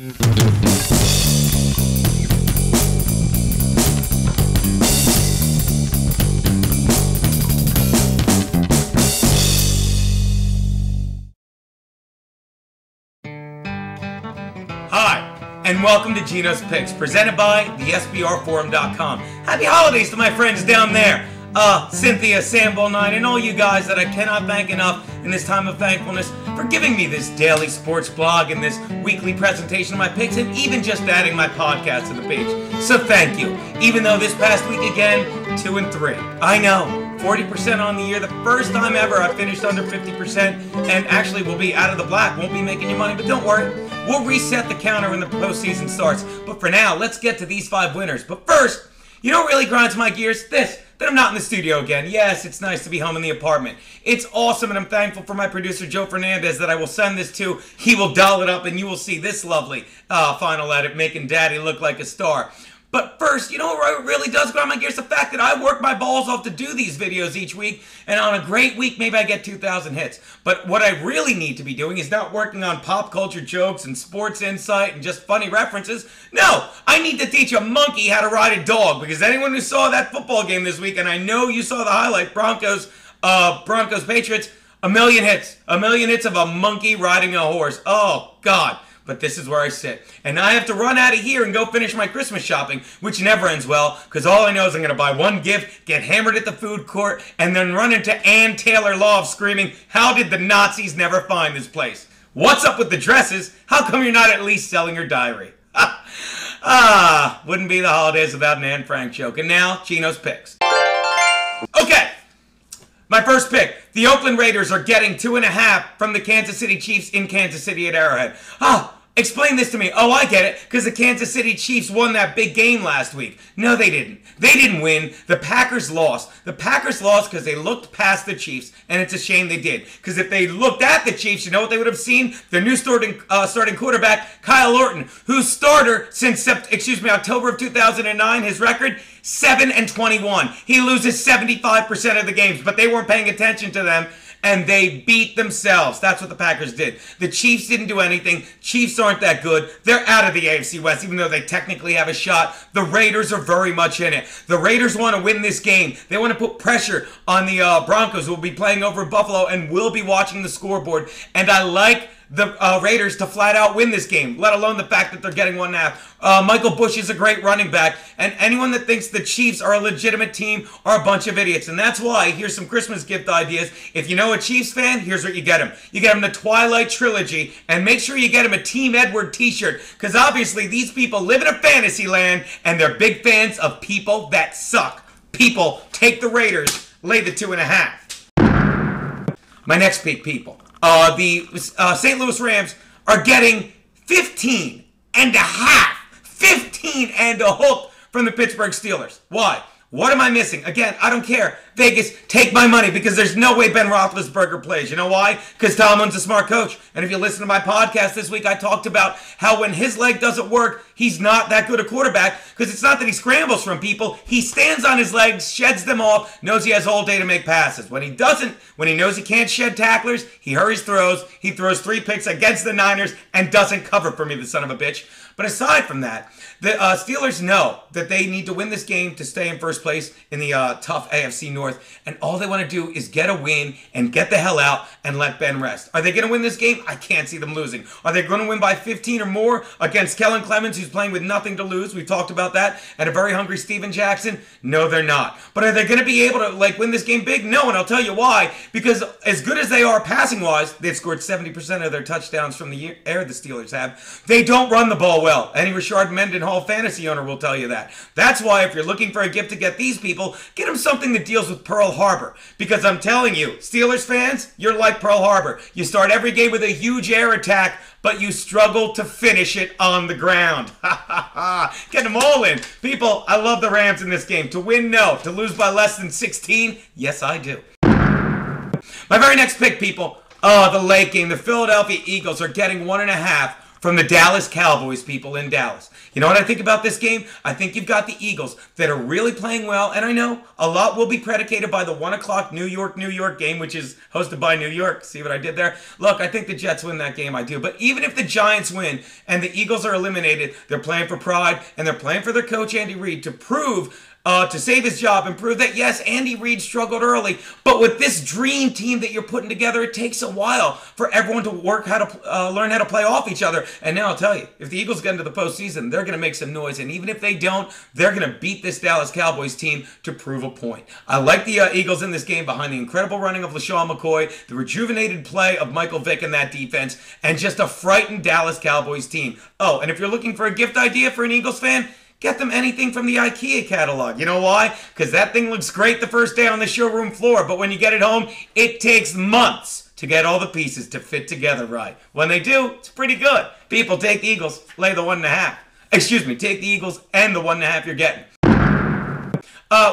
Hi, and welcome to GENO'S Picks, presented by the SBRforum.com. Happy holidays to my friends down there. Cynthia, Sambo9, and all you guys that I cannot thank enough in this time of thankfulness for giving me this daily sports blog and this weekly presentation of my picks, and even just adding my podcast to the page. So thank you. Even though this past week again, 2 and 3. I know, 40% on the year, the first time ever I finished under 50%, and actually will be out of the black, won't be making you money, but don't worry. We'll reset the counter when the postseason starts. But for now, let's get to these 5 winners. But first, you know what really grinds my gears? This, that I'm not in the studio again. Yes, it's nice to be home in the apartment. It's awesome, and I'm thankful for my producer, Joe Fernandez, that I will send this to. He will doll it up, and you will see this lovely final edit making Daddy look like a star. But first, you know what really does grind my gears? The fact that I work my balls off to do these videos each week, and on a great week, maybe I get 2,000 hits. But what I really need to be doing is not working on pop culture jokes and sports insight and just funny references. No, I need to teach a monkey how to ride a dog, because anyone who saw that football game this week, and I know you saw the highlight, Broncos-Patriots, a million hits. A million hits of a monkey riding a horse. Oh, God. But this is where I sit. And I have to run out of here and go finish my Christmas shopping, which never ends well, because all I know is I'm going to buy one gift, get hammered at the food court, and then run into Ann Taylor Loft screaming, "How did the Nazis never find this place? What's up with the dresses? How come you're not at least selling your diary?" Wouldn't be the holidays without an Anne Frank joke. And now, GENO'S Picks. Okay. My first pick, the Oakland Raiders are getting 2.5 from the Kansas City Chiefs in Kansas City at Arrowhead. Explain this to me. Oh, I get it, because the Kansas City Chiefs won that big game last week. No, they didn't. They didn't win. The Packers lost. The Packers lost because they looked past the Chiefs, and it's a shame they did. Because if they looked at the Chiefs, you know what they would have seen? Their new starting quarterback, Kyle Orton, who's starter since October of 2009. His record, 7-21. He loses 75% of the games, but they weren't paying attention to them, and they beat themselves. That's what the Packers did. The Chiefs didn't do anything. Chiefs aren't that good. They're out of the AFC West, even though they technically have a shot. The Raiders are very much in it. The Raiders want to win this game. They want to put pressure on the Broncos, who will be playing over in Buffalo and will be watching the scoreboard. And I like the Raiders to flat out win this game, let alone the fact that they're getting 1.5. Michael Bush is a great running back, and anyone that thinks the Chiefs are a legitimate team are a bunch of idiots. And that's why, here's some Christmas gift ideas. If you know a Chiefs fan, here's what you get him. You get him the Twilight Trilogy, and make sure you get him a Team Edward t-shirt, because obviously these people live in a fantasy land, and they're big fans of people that suck. People, take the Raiders, lay the 2.5. My next pick, people. The St. Louis Rams are getting 15 and a half. 15 and a hook from the Pittsburgh Steelers. Why? What am I missing? Again, I don't care. Vegas, take my money, because there's no way Ben Roethlisberger plays. You know why? Because Tomlin's a smart coach. And if you listen to my podcast this week, I talked about how when his leg doesn't work, he's not that good a quarterback, because it's not that he scrambles from people. He stands on his legs, sheds them off, knows he has all day to make passes. When he doesn't, when he knows he can't shed tacklers, he hurries throws. He throws 3 picks against the Niners and doesn't cover for me, the son of a bitch. But aside from that, the Steelers know that they need to win this game to stay in first place in the tough AFC North, and all they want to do is get a win and get the hell out and let Ben rest. Are they going to win this game? I can't see them losing. Are they going to win by 15 or more against Kellen Clemens, who's playing with nothing to lose? We talked about that. And a very hungry Steven Jackson? No, they're not. But are they going to be able to win this game big? No, and I'll tell you why. Because as good as they are passing-wise, they've scored 70% of their touchdowns from the air, the Steelers have. They don't run the ball well. Any Rashard Mendenhall fantasy owner will tell you that. That's why if you're looking for a gift to get these people, get them something that deals with Pearl Harbor. Because I'm telling you, Steelers fans, you're like Pearl Harbor. You start every game with a huge air attack, but you struggle to finish it on the ground. Get them all in. People, I love the Rams in this game. To win, no. To lose by less than 16, yes, I do. My very next pick, people, the late game. The Philadelphia Eagles are getting 1.5 from the Dallas Cowboys, people in Dallas. You know what I think about this game? I think you've got the Eagles that are really playing well, and I know a lot will be predicated by the 1 o'clock New York game, which is hosted by New York. See what I did there? Look, I think the Jets win that game, I do. But even if the Giants win and the Eagles are eliminated, they're playing for pride, and they're playing for their coach, Andy Reid, to prove to save his job and prove that, yes, Andy Reid struggled early, but with this dream team that you're putting together, it takes a while for everyone to learn how to play off each other. And now I'll tell you, if the Eagles get into the postseason, they're going to make some noise. And even if they don't, they're going to beat this Dallas Cowboys team to prove a point. I like the Eagles in this game behind the incredible running of LaShawn McCoy, the rejuvenated play of Michael Vick in that defense, and just a frightened Dallas Cowboys team. Oh, and if you're looking for a gift idea for an Eagles fan, get them anything from the IKEA catalog. You know why? Because that thing looks great the first day on the showroom floor, but when you get it home, it takes months to get all the pieces to fit together right. When they do, it's pretty good. People, take the Eagles, lay the 1.5. Excuse me, take the Eagles and the 1.5 you're getting.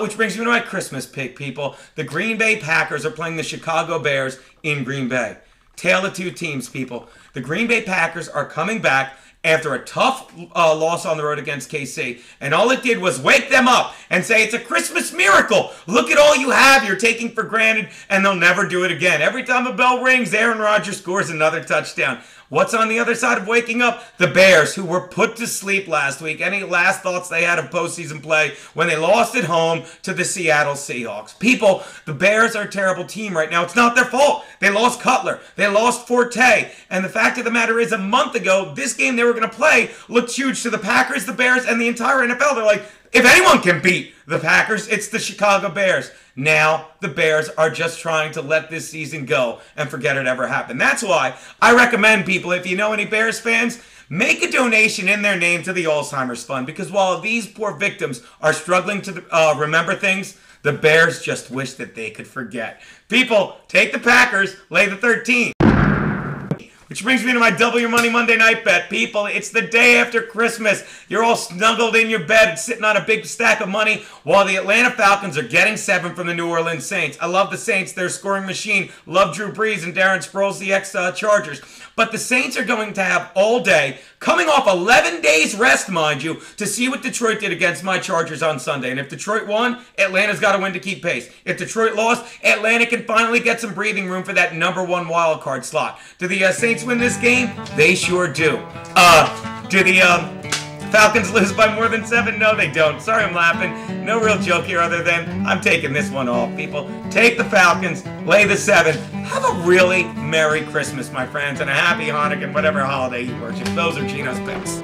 Which brings me to my Christmas pick, people. The Green Bay Packers are playing the Chicago Bears in Green Bay. Tale of two teams, people. The Green Bay Packers are coming back after a tough loss on the road against KC. And all it did was wake them up and say, it's a Christmas miracle. Look at all you have you're taking for granted, and they'll never do it again. Every time a bell rings, Aaron Rodgers scores another touchdown. What's on the other side of waking up? The Bears, who were put to sleep last week. Any last thoughts they had of postseason play when they lost at home to the Seattle Seahawks? People, the Bears are a terrible team right now. It's not their fault. They lost Cutler. They lost Forte. And the fact of the matter is, a month ago, this game they were going to play looked huge to the Packers, the Bears, and the entire NFL. They're like, if anyone can beat the Packers, it's the Chicago Bears. Now, the Bears are just trying to let this season go and forget it ever happened. That's why I recommend people, if you know any Bears fans, make a donation in their name to the Alzheimer's Fund. Because while these poor victims are struggling to remember things, the Bears just wish that they could forget. People, take the Packers, lay the 13. Which brings me to my Double Your Money Monday Night Bet. People, it's the day after Christmas. You're all snuggled in your bed, sitting on a big stack of money, while the Atlanta Falcons are getting 7 from the New Orleans Saints. I love the Saints. They're a scoring machine. Love Drew Brees and Darren Sproles, the ex-Chargers. But the Saints are going to have all day, coming off 11 days rest, mind you, to see what Detroit did against my Chargers on Sunday. And if Detroit won, Atlanta's got to win to keep pace. If Detroit lost, Atlanta can finally get some breathing room for that #1 wild card slot. Do the Saints win this game? They sure do. Do the Falcons lose by more than 7? No, they don't. Sorry, I'm laughing. No real joke here other than I'm taking this one off, people. Take the Falcons, lay the 7. Have a really Merry Christmas, my friends, and a Happy Hanukkah and whatever holiday you worship. Those are Geno's Picks.